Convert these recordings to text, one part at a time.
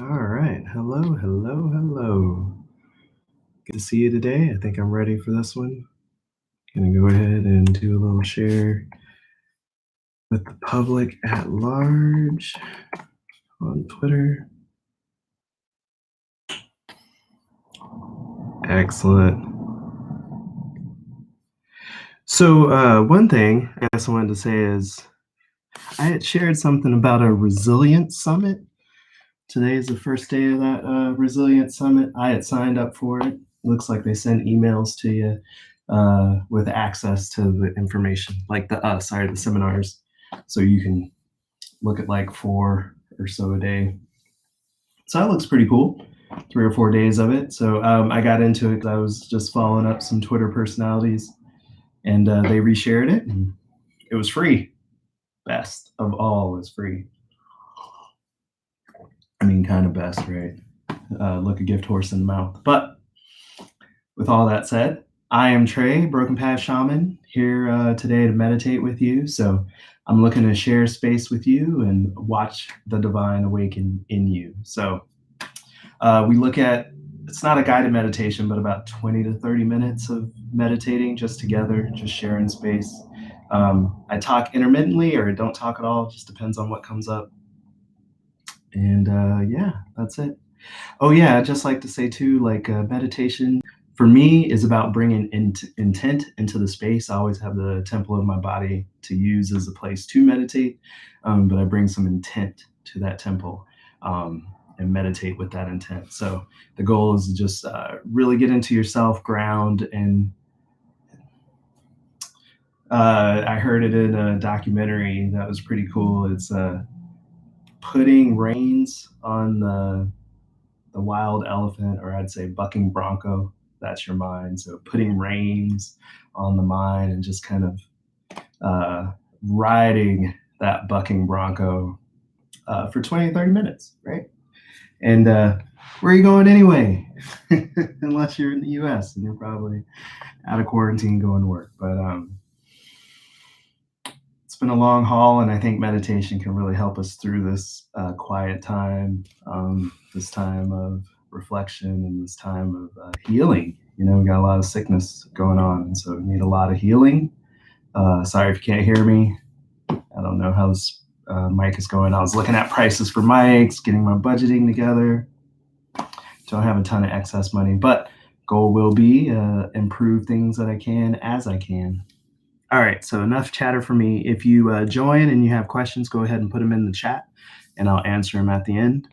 All right. Hello, hello, hello. Good to see you today. I think I'm ready for this one. Gonna go ahead and do a little share with the public at large on Twitter. Excellent. So, one thing I guess I wanted to say is I had shared something about a resilience summit. Today is the first day of that resilience summit. I had signed up for it. Looks like they send emails to you with access to the information, like the seminars, so you can look at like 4 or so a day. So that looks pretty cool. 3 or 4 days of it. So I got into it because I was just following up some Twitter personalities, and they reshared it, and it was free. Best of all is free. I mean, kind of best, right? Look a gift horse in the mouth. But with all that said, I am Trey, Broken Path Shaman, here today to meditate with you. So I'm looking to share space with you and watch the divine awaken in you. So we look at, it's not a guided meditation, but about 20 to 30 minutes of meditating just together, just sharing space. I talk intermittently or don't talk at all, just depends on what comes up. And yeah, that's it. Oh yeah, I'd just like to say too, like meditation for me is about bringing intent into the space. I always have the temple of my body to use as a place to meditate, but I bring some intent to that temple and meditate with that intent. So the goal is to just really get into yourself, ground, and I heard it in a documentary that was pretty cool. It's putting reins on the wild elephant, or I'd say bucking bronco. That's your mind. So putting reins on the mind and just kind of riding that bucking bronco for 20, 30 minutes, right? And where are you going anyway? Unless you're in the US and you're probably out of quarantine going to work. But it's been a long haul, and I think meditation can really help us through this quiet time, this time of reflection, and this time of healing. You know, we got a lot of sickness going on, and so we need a lot of healing. Sorry if you can't hear me. I don't know how this mic is going. I was looking at prices for mics, getting my budgeting together. Don't have a ton of excess money, but goal will be improve things that I can as I can. All right, so enough chatter for me. If you join and you have questions, go ahead and put them in the chat, and I'll answer them at the end.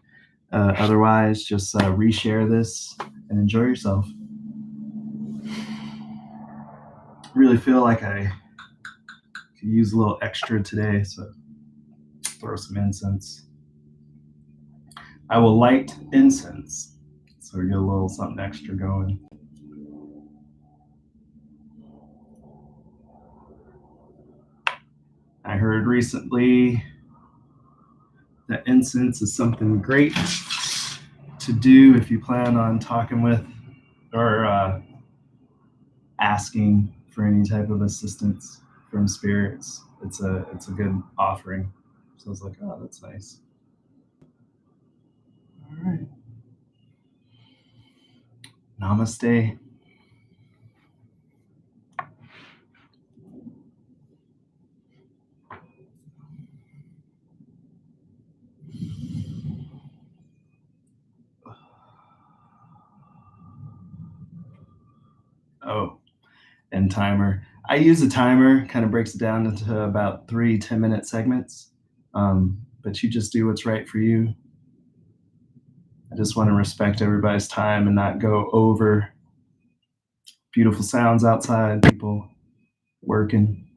Otherwise, just reshare this and enjoy yourself. Really feel like I could use a little extra today, so throw some incense. I will light incense, so we get a little something extra going. I heard recently that incense is something great to do if you plan on talking with or asking for any type of assistance from spirits. It's a good offering. So I was like, oh, that's nice. All right. Namaste. Oh, and timer. I use a timer, kind of breaks it down into about 3 10-minute segments. But you just do what's right for you. I just want to respect everybody's time and not go over. Beautiful sounds outside, people working.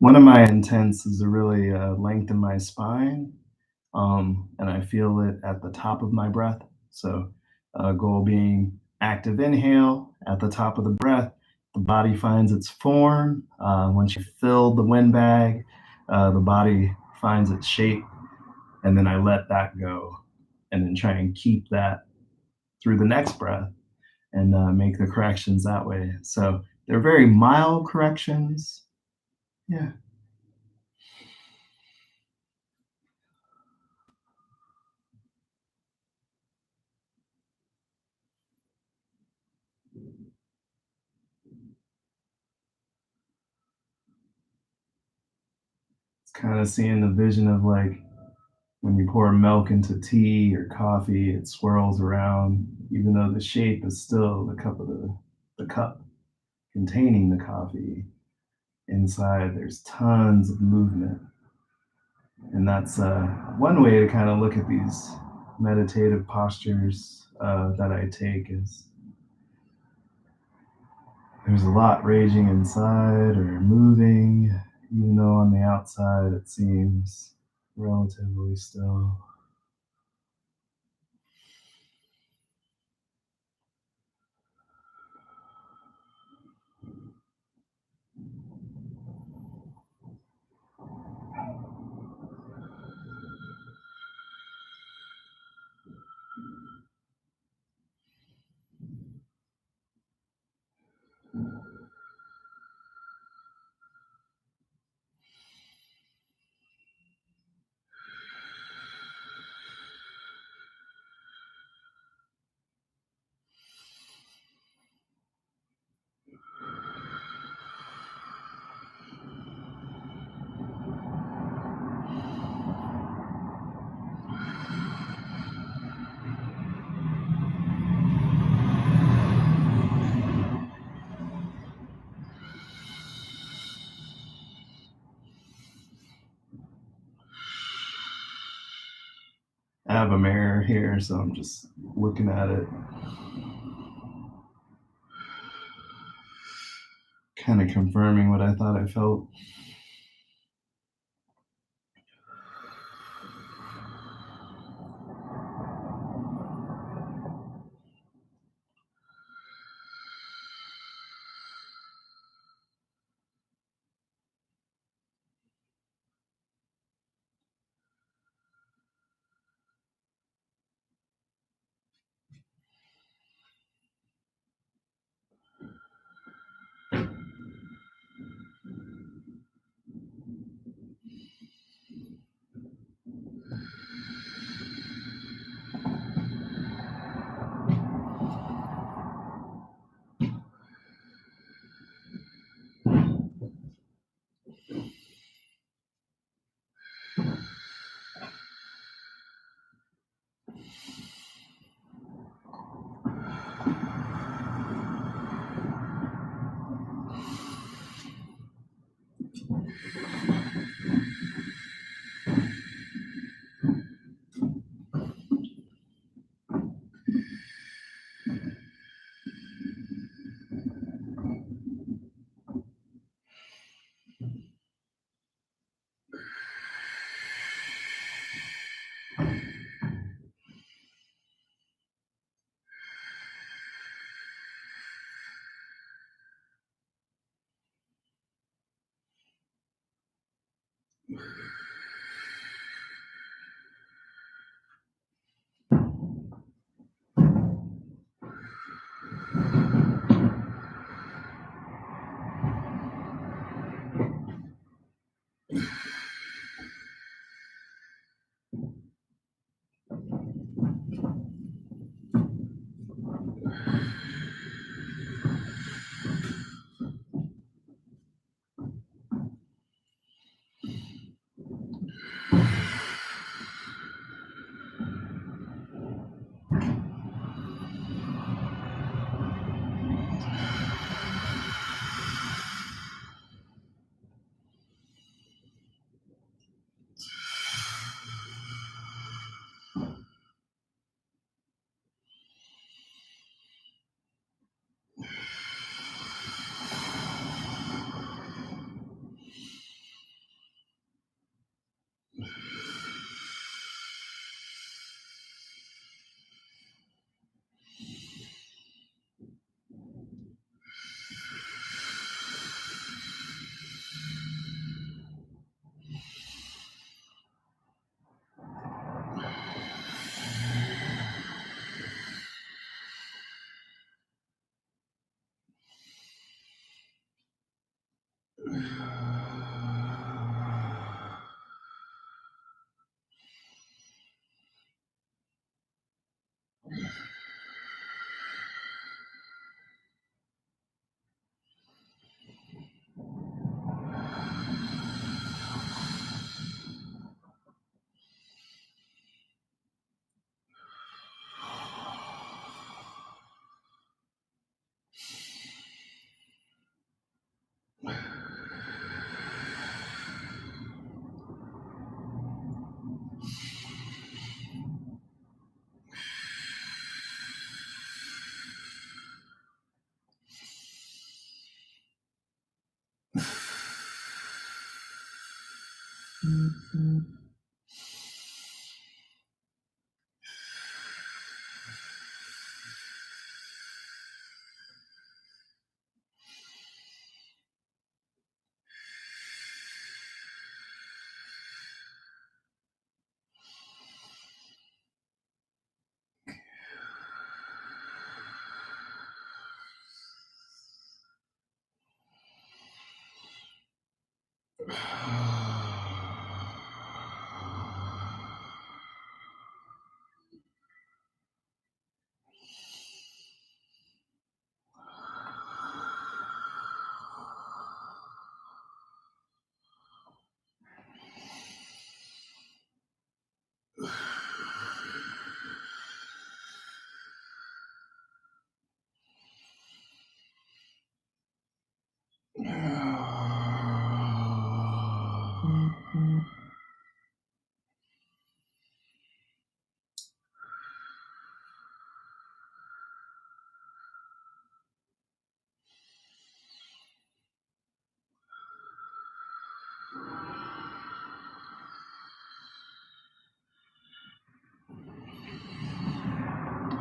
one of my intents is to really lengthen my spine, and I feel it at the top of my breath. So, goal being active inhale at the top of the breath. The body finds its form. Once you fill the wind bag, the body finds its shape, and then I let that go, and then try and keep that through the next breath and make the corrections that way. So they're very mild corrections. Yeah, it's kind of seeing the vision of like when you pour milk into tea or coffee, it swirls around, even though the shape is still the cup containing the coffee. Inside, there's tons of movement, and that's one way to kind of look at these meditative postures that I take is there's a lot raging inside or moving, even though on the outside it seems relatively still. I have a mirror here, so I'm just looking at it, kind of confirming what I thought I felt.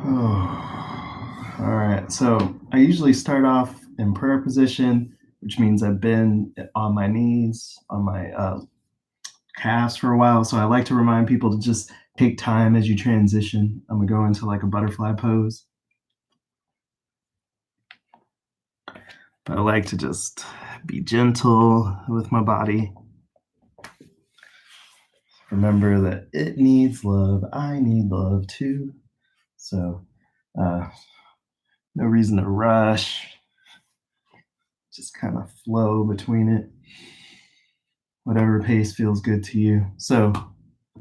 All right. So I usually start off in prayer position, which means I've been on my knees, on my calves for a while. So I like to remind people to just take time as you transition. I'm going to go into like a butterfly pose. But I like to just be gentle with my body. Remember that it needs love. I need love too. So no reason to rush. Just kind of flow between it. Whatever pace feels good to you. So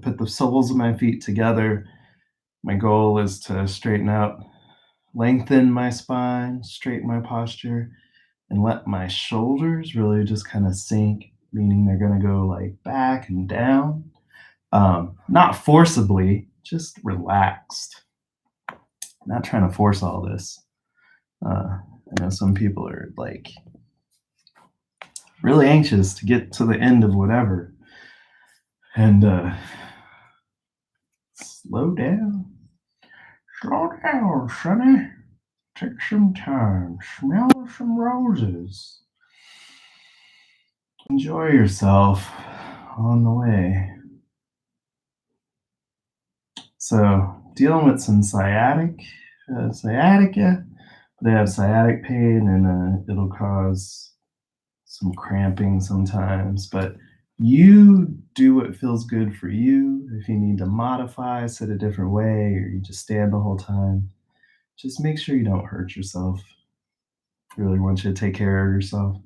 put the soles of my feet together. My goal is to straighten out, lengthen my spine, straighten my posture, and let my shoulders really just kind of sink, meaning they're going to go like back and down. Not forcibly, just relaxed. Not trying to force all this. I know some people are like really anxious to get to the end of whatever. And slow down. Slow down, sonny. Take some time. Smell some roses. Enjoy yourself on the way. So, dealing with some sciatica. They have sciatic pain, and it'll cause some cramping sometimes. But you do what feels good for you. If you need to modify, sit a different way, or you just stand the whole time, just make sure you don't hurt yourself. I really want you to take care of yourself.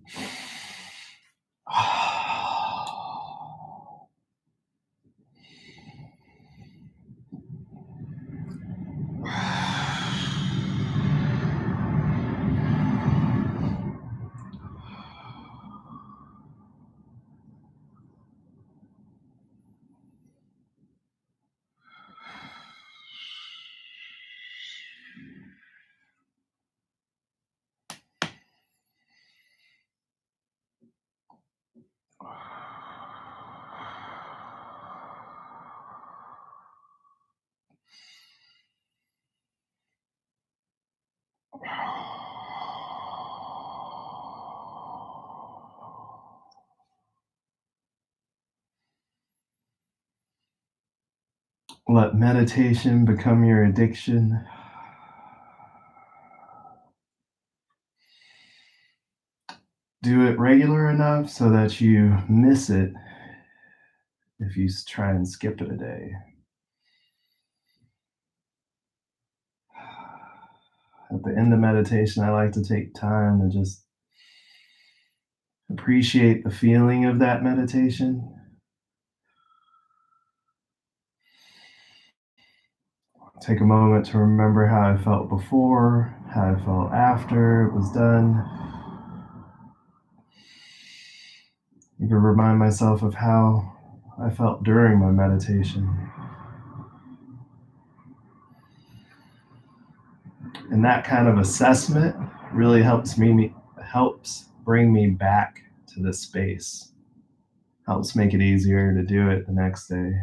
Let meditation become your addiction. Do it regular enough so that you miss it if you try and skip it a day. At the end of meditation, I like to take time to just appreciate the feeling of that meditation. Take a moment to remember how I felt before, how I felt after it was done. Even remind myself of how I felt during my meditation. And that kind of assessment really helps bring me back to this space. Helps make it easier to do it the next day.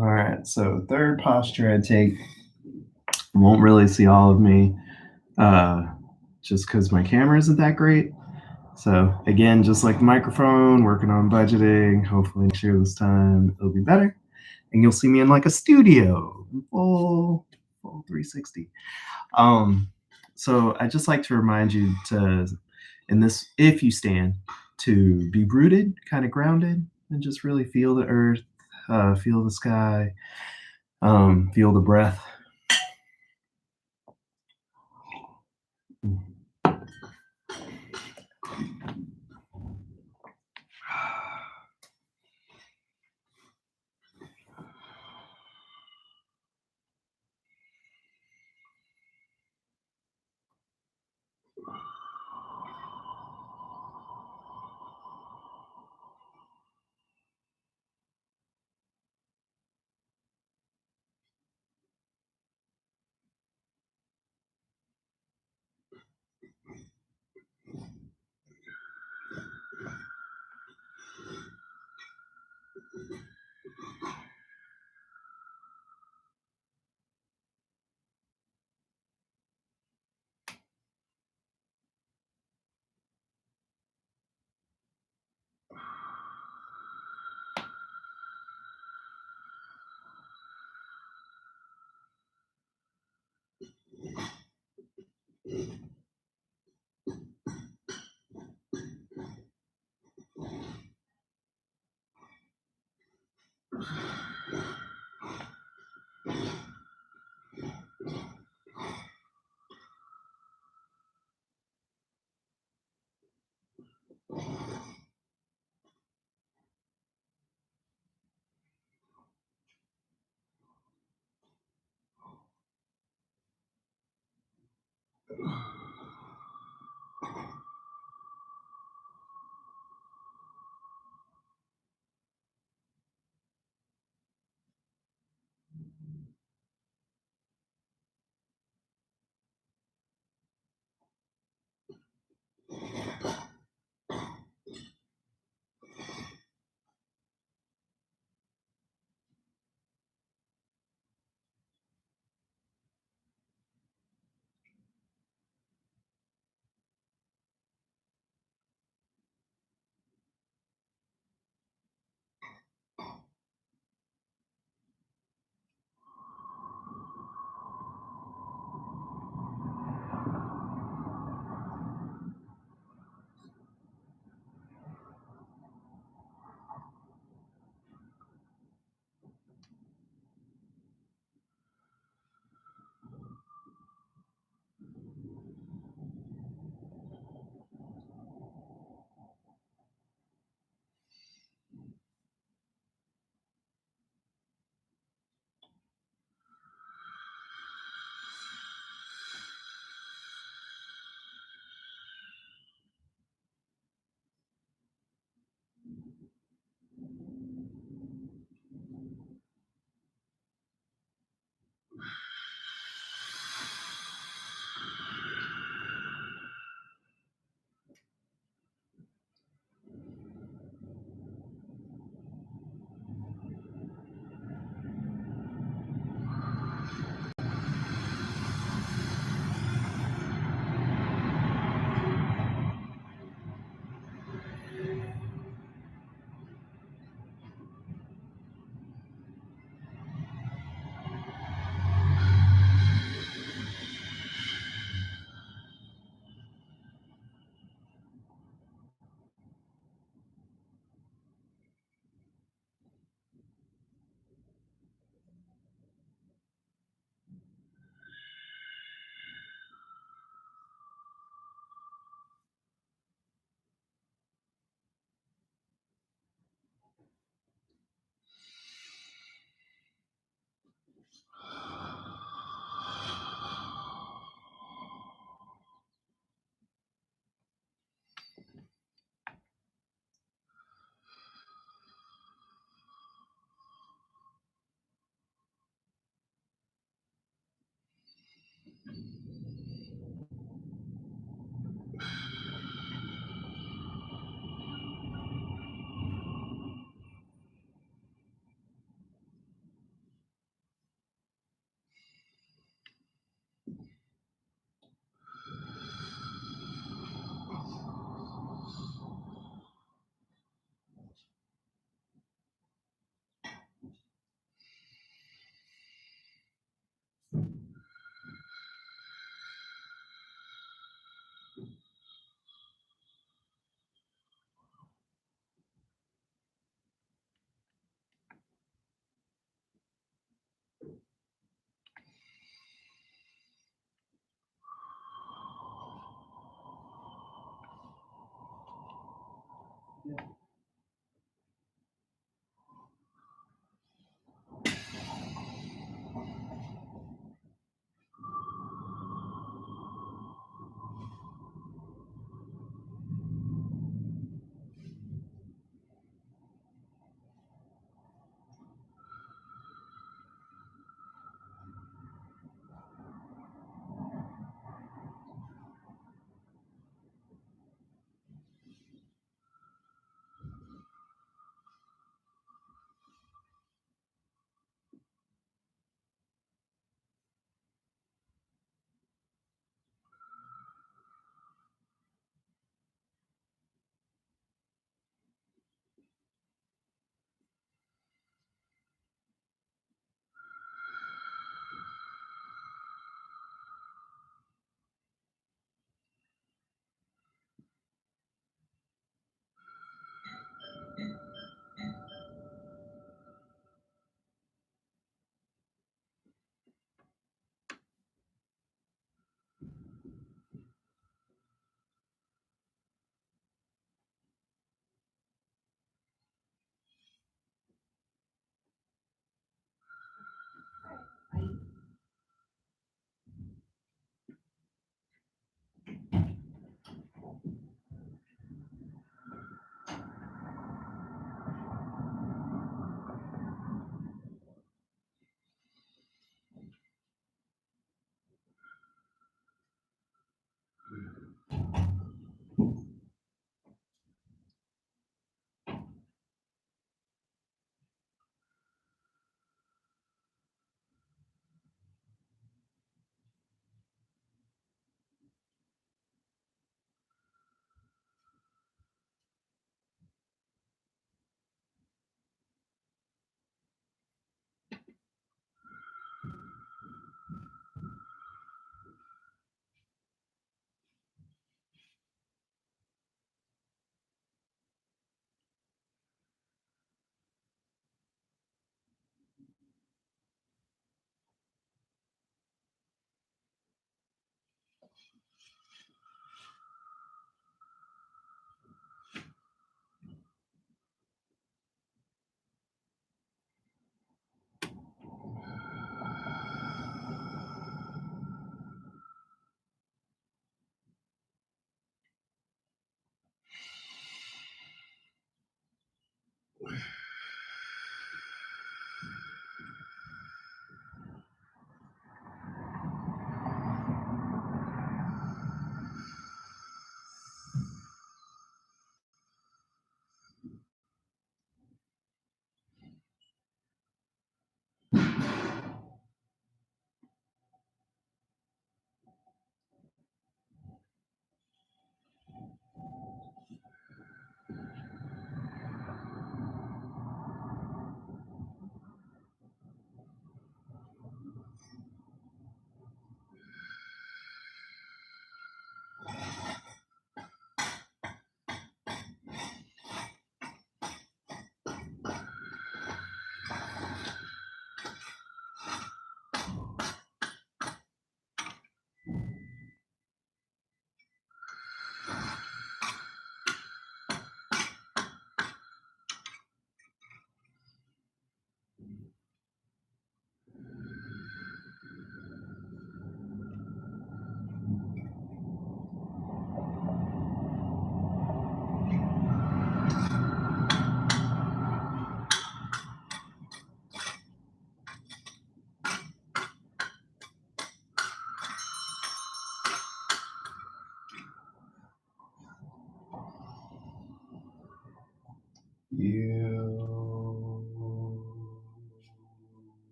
All right, so third posture I take won't really see all of me uh, just because my camera isn't that great. So again, just like the microphone, working on budgeting. Hopefully next year this time it'll be better, and you'll see me in like a studio, full 360. Um, so I just like to remind you to, in this, if you stand, to be rooted, kind of grounded, and just really feel the earth, feel the sky, feel the breath.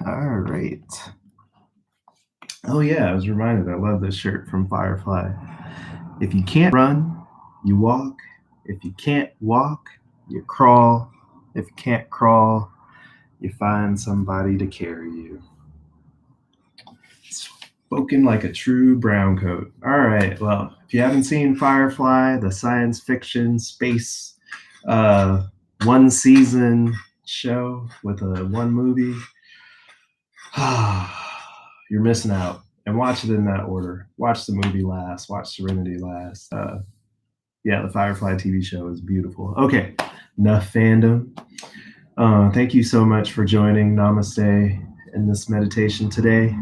All right. Oh yeah, I was reminded I love this shirt from Firefly. If you can't run, you walk. If you can't walk, you crawl. If you can't crawl, you find somebody to carry you. Spoken like a true brown coat. All right, well, if you haven't seen Firefly, the science fiction space one season show with a one movie, you're missing out. And watch it in that order. Watch the movie last. Watch Serenity last. Yeah, the Firefly TV show is beautiful. Okay, enough fandom. Thank you so much for joining Namaste in this meditation today.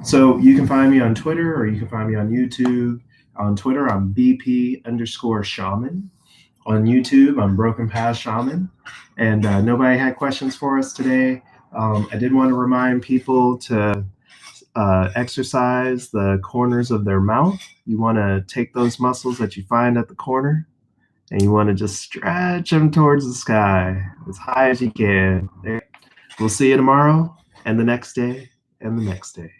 So you can find me on Twitter or you can find me on YouTube. On Twitter, I'm BP_shaman. On YouTube, I'm Broken Path Shaman. And nobody had questions for us today. I did want to remind people to exercise the corners of their mouth. You want to take those muscles that you find at the corner and you want to just stretch them towards the sky as high as you can. We'll see you tomorrow and the next day and the next day.